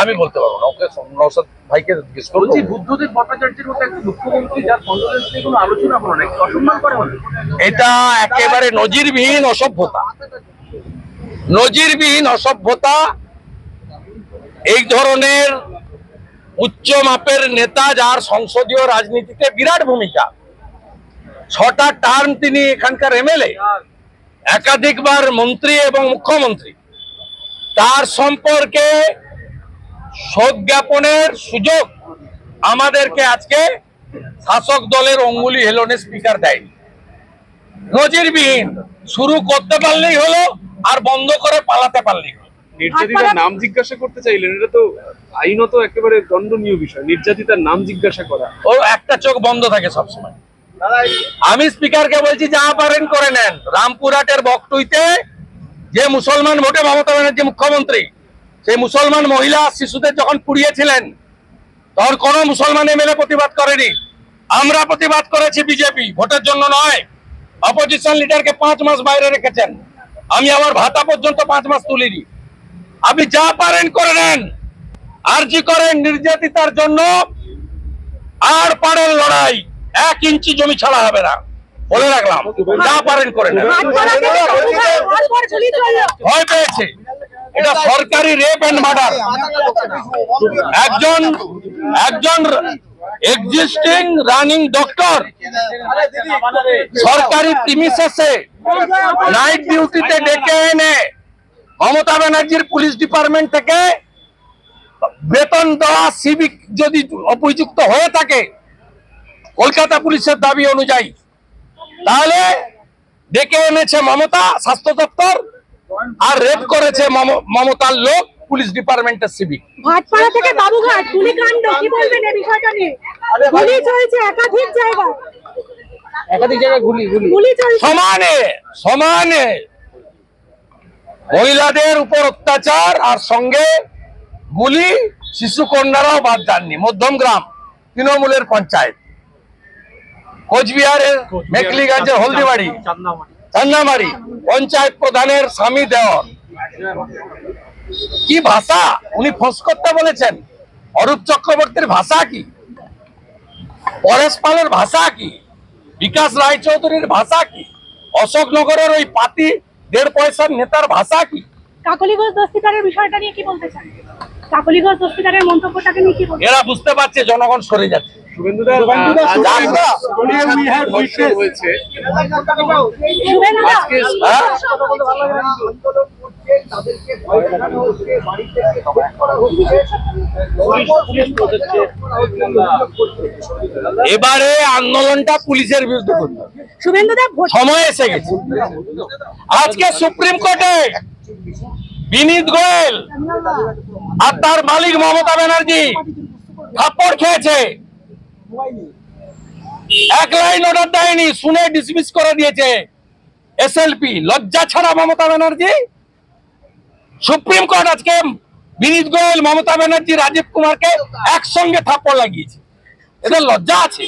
আমি বলতে পারবো না, ওকে নওশাদ ভাইকে জিজ্ঞেস করবো। বুদ্ধদেব ভট্টাচার্যের মতো একটা মুখ্যমন্ত্রী যার কন্ডোলেন্স নিয়ে কোনো আলোচনা করো না, একটু অসম্মান করে বলে এটা একেবারে নজিরবিহীন অসভ্যতা, নজিরবিহীন অসভ্যতা। এই ধরনের উচ্চ মাপের নেতা যার সংসদীয় রাজনীতিতে বিরাট ভূমিকা, 6টা টার্ম তিনি এখানকার এমএলএ, একাধিকবার মন্ত্রী এবং মুখ্যমন্ত্রী, তার সম্পর্কে শোক জ্ঞাপনের সুযোগ আমাদেরকে আজকে শাসক দলের অঙ্গুলি হেলনে স্পিকার দেয়নি। নজিরবিহীন, শুরু করতে পারলেই হলো আর বন্ধ করে পালাতে পারলেই হলো। নির্যাতিতার নাম জিজ্ঞাসা করতে চাইলেন, এটা তো আইনত একেবারে দণ্ডনীয় বিষয়, নির্যাতিতার নাম জিজ্ঞাসা করা। ও একটা চোখ বন্ধ থাকে সবসময়। আমি স্পিকারকে বলছি যা পারেন করে নেন। রামপুরহাটের বকটুইতে যে মুসলমান ভোটে মমতা ব্যানার্জি মুখ্যমন্ত্রী, সেই মুসলমান মহিলা শিশুদের যখন পুড়িয়েছিলেন তখন কোন মুসলমান এমএলএ প্রতিবাদ করেনি। আমরা প্রতিবাদ করেছি, বিজেপি ভোটের জন্য নয়। অপোজিশন লিডারকে 5 মাস বাইরে রেখেছেন, আমি আমার ভাতা পর্যন্ত 5 মাস তুলিনি। আপনি যা পারেন করে নেন, আরজি করেন নির্যাতিতার জন্য। আর পারেন লড়াই, 1 ইঞ্চি জমি ছাড়া হবে না, বলে রাখলাম। যা পারেন করে নেন। ভয় পেয়েছে, এটা সরকারি রেপ এন্ড মার্ডার। একজন এক্সিস্টিং রানিং ডক্টর সরকারি প্রিমিসেসে নাইট ডিউটিতে ডেকে এনে মমতা ব্যানার্জির পুলিশ ডিপার্টমেন্ট থেকে বেতন দেওয়া সিভিক যদি অভিযুক্ত হয়ে থাকে কলকাতা পুলিশের দাবি অনুযায়ী, তাহলে ডেকে এনেছে মমতা স্বাস্থ্য দপ্তর, আর রেপ করেছে মমতার লোক পুলিশ ডিপার্টমেন্টের সিভিক। ভাটপাড়া থেকে বাবুঘাট গুলিকাণ্ড, কি বলবেন এই বিষয়টা নিয়ে? গুলি চলছে একাধিক জায়গায়, গুলি চলছে সমানে মহিলাদের উপর অত্যাচার আর সঙ্গে গুলি। শিশু কন্যারাও বাদ যাননি। মধ্যমগ্রাম তৃণমূলের পঞ্চায়েত, কোচবিহারের মেখলিগঞ্জের হলদিবাড়ি, চান্নামারি পঞ্চায়েত প্রধানের স্বামী দেওর। কি ভাষা উনি ফোঁস করতে বলেছেন? অরূপ চক্রবর্তীর ভাষা কি? পরেশ পালের ভাষা কি? বিকাশ রায়চৌধুরীর ভাষা কি? অশোকনগরের ওই পাতি 1.5 পয়সার নেতার ভাষা কি? কাকলিগঞ্জ দস্তিদারের বিষয়টা নিয়ে কি বলতে চান? কাকলিগঞ্জ দস্তিদারের মন্তব্যটাকে নিয়ে কি বলতে? এরা বুঝতে পারছে জনগণ সরে যাচ্ছে। এবারে আন্দোলনটা পুলিশের বিরুদ্ধে করতে হবে, সময় এসে গেছে। আজকে সুপ্রিম কোর্টে বিনীত গোয়েল আর তার মালিক মমতা ব্যানার্জি থাপ্পড় খেয়েছে, 1 লাইন অর্ডার দেয়নি, শুনে ডিসমিস করে দিয়েছে এসএলপি। লজ্জা ছাড়া মমতা ব্যানার্জি। সুপ্রিম কোর্ট আজকে বিনীত গোয়েল, মমতা ব্যানার্জি, রাজীব কুমারকে একসঙ্গে থাপ্পড় লাগিয়েছে। এদের লজ্জা আছে?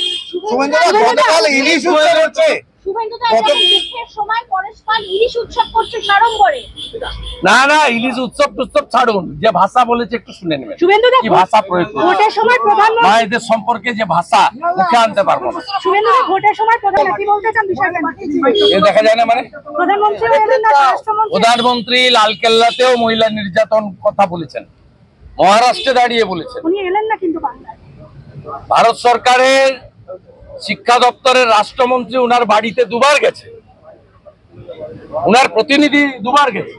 না না, ইলিশ উৎসব টুৎসব ছাড়ুন, যে ভাষা বলেছে একটু শুনে নেবেন। কি ভাষা প্রয়োগ মায়েদের সম্পর্কে যে ভাষা মুখে আনতে পারবো না, দেখা যায় না। মানে প্রধানমন্ত্রী লালকেল্লাতেও মহিলা নির্যাতন কথা বলেছেন, মহারাষ্ট্রে দাঁড়িয়ে বলেছেন। ভারত সরকারের শিক্ষা দপ্তরের রাষ্ট্রমন্ত্রী উনার বাড়িতে 2 বার গেছে, উনার প্রতিনিধি 2 বার গেছে।